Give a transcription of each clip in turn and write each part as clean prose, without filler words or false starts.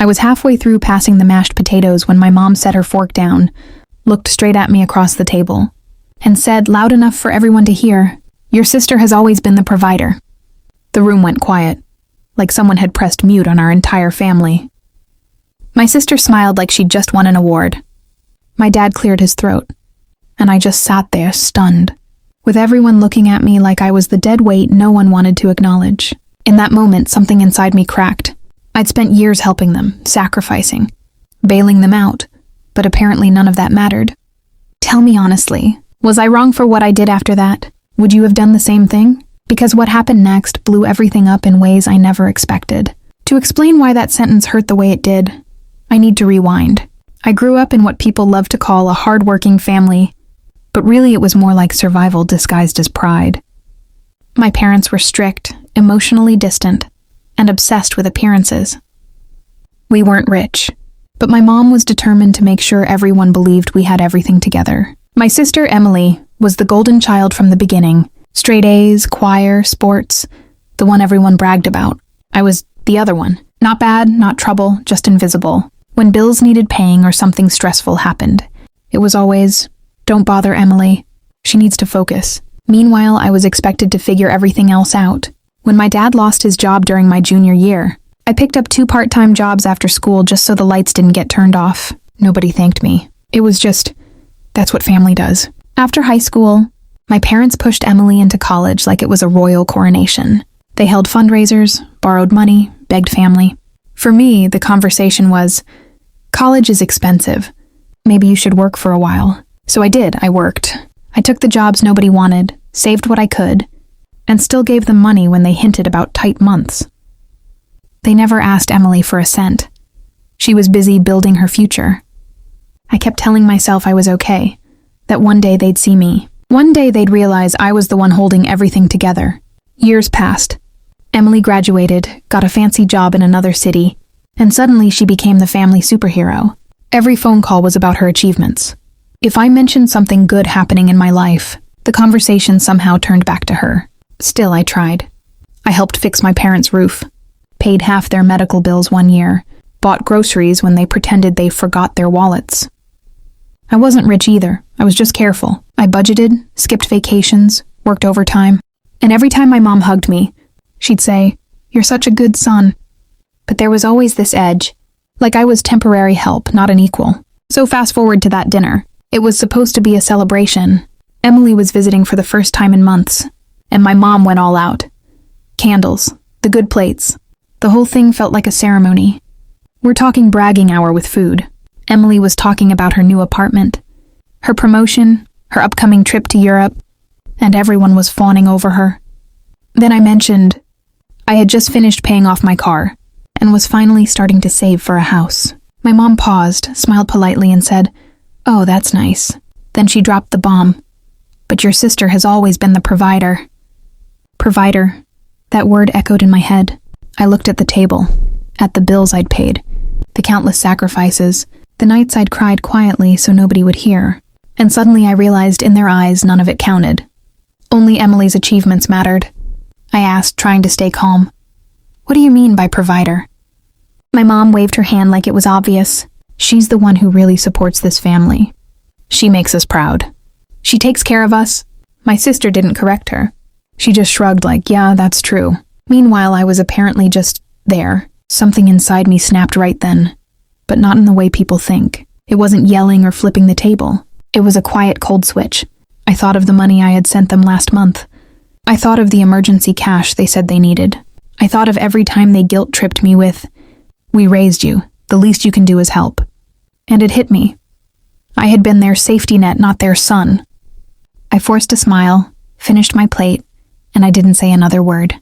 I was halfway through passing the mashed potatoes when my mom set her fork down, looked straight at me across the table, and said loud enough for everyone to hear, "Your sister has always been the provider." The room went quiet, like someone had pressed mute on our entire family. My sister smiled like she'd just won an award. My dad cleared his throat, and I just sat there stunned, with everyone looking at me like I was the dead weight no one wanted to acknowledge. In that moment, something inside me cracked. I'd spent years helping them, sacrificing, bailing them out, but apparently none of that mattered. Tell me honestly, was I wrong for what I did after that? Would you have done the same thing? Because what happened next blew everything up in ways I never expected. To explain why that sentence hurt the way it did, I need to rewind. I grew up in what people love to call a hard-working family, but really it was more like survival disguised as pride. My parents were strict, emotionally distant, and obsessed with appearances. We weren't rich, but my mom was determined to make sure everyone believed we had everything together. My sister Emily was the golden child from the beginning. Straight A's, choir, sports, the one everyone bragged about. I was the other one. Not bad, not trouble, just invisible. When bills needed paying or something stressful happened, it was always, "Don't bother Emily. She needs to focus." Meanwhile, I was expected to figure everything else out. When my dad lost his job during my junior year, I picked up 2 part-time jobs after school just so the lights didn't get turned off. Nobody thanked me. It was just, that's what family does. After high school, my parents pushed Emily into college like it was a royal coronation. They held fundraisers, borrowed money, begged family. For me, the conversation was, college is expensive. Maybe you should work for a while. So I did, I worked. I took the jobs nobody wanted, saved what I could, and still gave them money when they hinted about tight months. They never asked Emily for a cent. She was busy building her future. I kept telling myself I was okay, that one day they'd see me. One day they'd realize I was the one holding everything together. Years passed. Emily graduated, got a fancy job in another city, and suddenly she became the family superhero. Every phone call was about her achievements. If I mentioned something good happening in my life, the conversation somehow turned back to her. Still, I tried. I helped fix my parents' roof, paid half their medical bills one year, bought groceries when they pretended they forgot their wallets. I wasn't rich either. I was just careful. I budgeted, skipped vacations, worked overtime. And every time my mom hugged me, she'd say, "You're such a good son." But there was always this edge, like I was temporary help, not an equal. So fast forward to that dinner. It was supposed to be a celebration. Emily was visiting for the first time in months, and my mom went all out. Candles, the good plates. The whole thing felt like a ceremony. We're talking bragging hour with food. Emily was talking about her new apartment, her promotion, her upcoming trip to Europe, and everyone was fawning over her. Then I mentioned I had just finished paying off my car and was finally starting to save for a house. My mom paused, smiled politely, and said, "Oh, that's nice." Then she dropped the bomb. "But your sister has always been the provider." Provider. That word echoed in my head. I looked at the table, at the bills I'd paid, the countless sacrifices, the nights I'd cried quietly so nobody would hear. And suddenly I realized in their eyes none of it counted. Only Emily's achievements mattered. I asked, trying to stay calm, "What do you mean by provider?" My mom waved her hand like it was obvious. "She's the one who really supports this family. She makes us proud. She takes care of us." My sister didn't correct her. She just shrugged like, "Yeah, that's true." Meanwhile, I was apparently just there. Something inside me snapped right then, but not in the way people think. It wasn't yelling or flipping the table. It was a quiet cold switch. I thought of the money I had sent them last month. I thought of the emergency cash they said they needed. I thought of every time they guilt-tripped me with, "We raised you. The least you can do is help." And it hit me. I had been their safety net, not their son. I forced a smile, finished my plate, and I didn't say another word.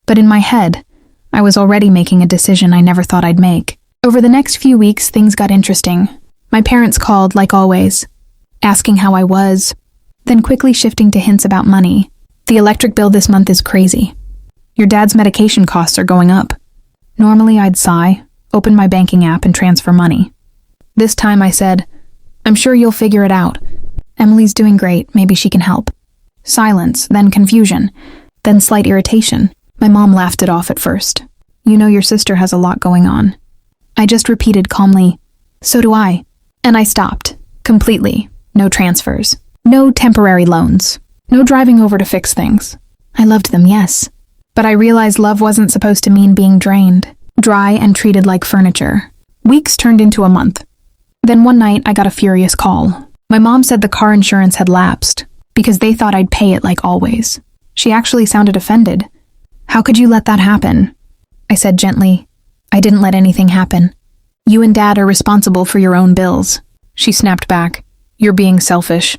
But in my head, I was already making a decision I never thought I'd make. Over the next few weeks, things got interesting. My parents called, like always, asking how I was, then quickly shifting to hints about money. "The electric bill this month is crazy. Your dad's medication costs are going up." Normally I'd sigh, open my banking app, and transfer money. This time I said, "I'm sure you'll figure it out. Emily's doing great, maybe she can help." Silence, then confusion, then slight irritation. My mom laughed it off at first. "You know your sister has a lot going on." I I just repeated calmly, "So do I." And I stopped. Completely. No transfers. No temporary loans. No driving over to fix things. I loved them, yes. But I realized love wasn't supposed to mean being drained, dry and treated like furniture. Weeks turned into a month. Then one night, I got a furious call. My mom said the car insurance had lapsed because they thought I'd pay it like always. She actually sounded offended. "How could you let that happen?" I said gently, "I didn't let anything happen. You and Dad are responsible for your own bills." She snapped back, "You're being selfish.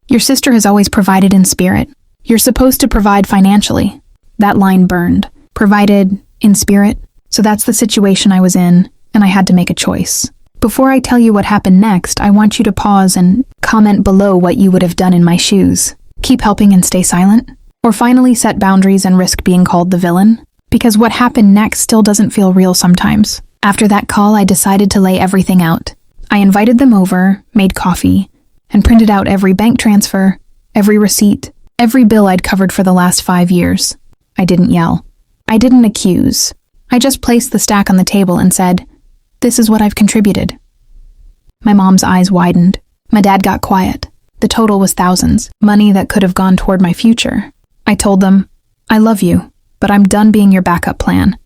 Your sister has always provided in spirit. You're supposed to provide financially." That line burned. Provided in spirit? So that's the situation I was in, and I had to make a choice. Before I tell you what happened next, I want you to pause and comment below what you would have done in my shoes. Keep helping and stay silent? Or finally set boundaries and risk being called the villain? Because what happened next still doesn't feel real sometimes. After that call, I decided to lay everything out. I invited them over, made coffee, and printed out every bank transfer, every receipt, every bill I'd covered for the last 5 years. I didn't yell. I didn't accuse. I just placed the stack on the table and said, "This is what I've contributed." My mom's eyes widened. My dad got quiet. The total was thousands, money that could have gone toward my future. I told them, "I love you, but I'm done being your backup plan.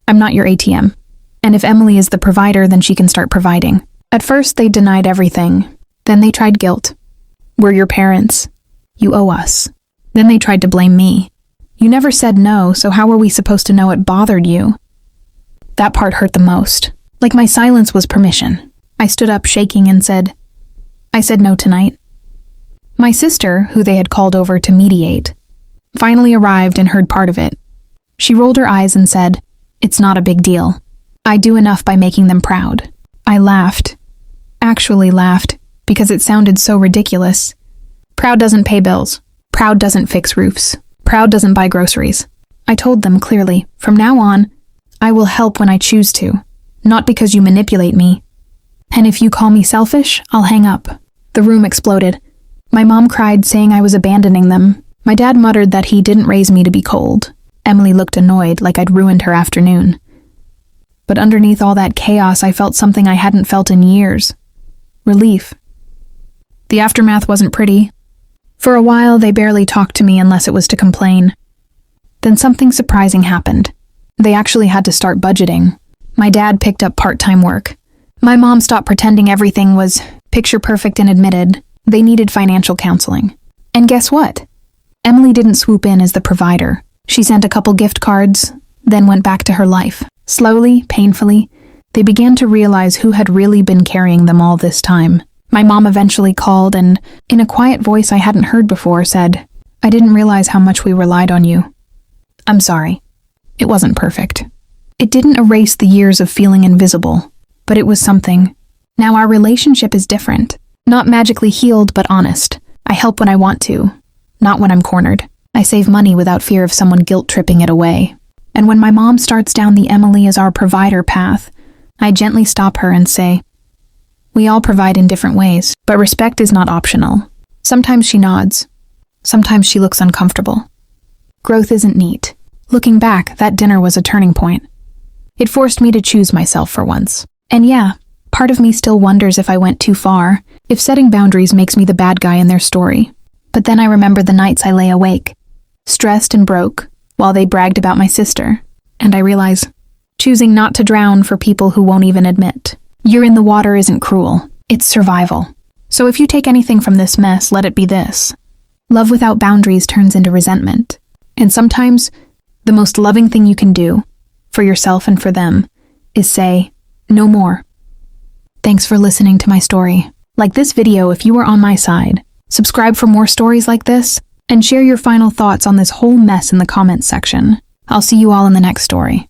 I'm not your ATM. And if Emily is the provider, then she can start providing." At first, they denied everything. Then they tried guilt. "We're your parents. You owe us." Then they tried to blame me. "You never said no, so how were we supposed to know it bothered you?" That part hurt the most. Like my silence was permission. I stood up shaking and said, "I said no tonight." My sister, who they had called over to mediate, finally arrived and heard part of it. She rolled her eyes and said, "It's not a big deal. I do enough by making them proud." I laughed. Actually laughed, because it sounded so ridiculous. Proud doesn't pay bills. Proud doesn't fix roofs. Proud doesn't buy groceries. I told them clearly, from now on, I will help when I choose to, not because you manipulate me. And if you call me selfish, I'll hang up. The room exploded. My mom cried, saying I was abandoning them. My dad muttered that he didn't raise me to be cold. Emily looked annoyed, like I'd ruined her afternoon. But underneath all that chaos, I felt something I hadn't felt in years. Relief. The aftermath wasn't pretty. For a while, they barely talked to me unless it was to complain. Then something surprising happened. They actually had to start budgeting. My dad picked up part-time work. My mom stopped pretending everything was picture-perfect and admitted they needed financial counseling. And guess what? Emily didn't swoop in as the provider. She sent a couple gift cards, then went back to her life. Slowly, painfully, they began to realize who had really been carrying them all this time. My mom eventually called and, in a quiet voice I hadn't heard before, said, "I didn't realize how much we relied on you. I'm sorry. It wasn't perfect." It didn't erase the years of feeling invisible, but it was something. Now our relationship is different. Not magically healed, but honest. I help when I want to, not when I'm cornered. I save money without fear of someone guilt-tripping it away. And when my mom starts down the Emily as our provider path, I gently stop her and say, "We all provide in different ways, but respect is not optional." Sometimes she nods. Sometimes she looks uncomfortable. Growth isn't neat. Looking back, that dinner was a turning point. It forced me to choose myself for once. And yeah, part of me still wonders if I went too far, if setting boundaries makes me the bad guy in their story. But then I remember the nights I lay awake, stressed and broke, while they bragged about my sister. And I realize, choosing not to drown for people who won't even admit. You're in the water isn't cruel, it's survival. So if you take anything from this mess, let it be this. Love without boundaries turns into resentment. And sometimes, the most loving thing you can do, for yourself and for them, is say, no more. Thanks for listening to my story. Like this video if you were on my side. Subscribe for more stories like this, and share your final thoughts on this whole mess in the comments section. I'll see you all in the next story.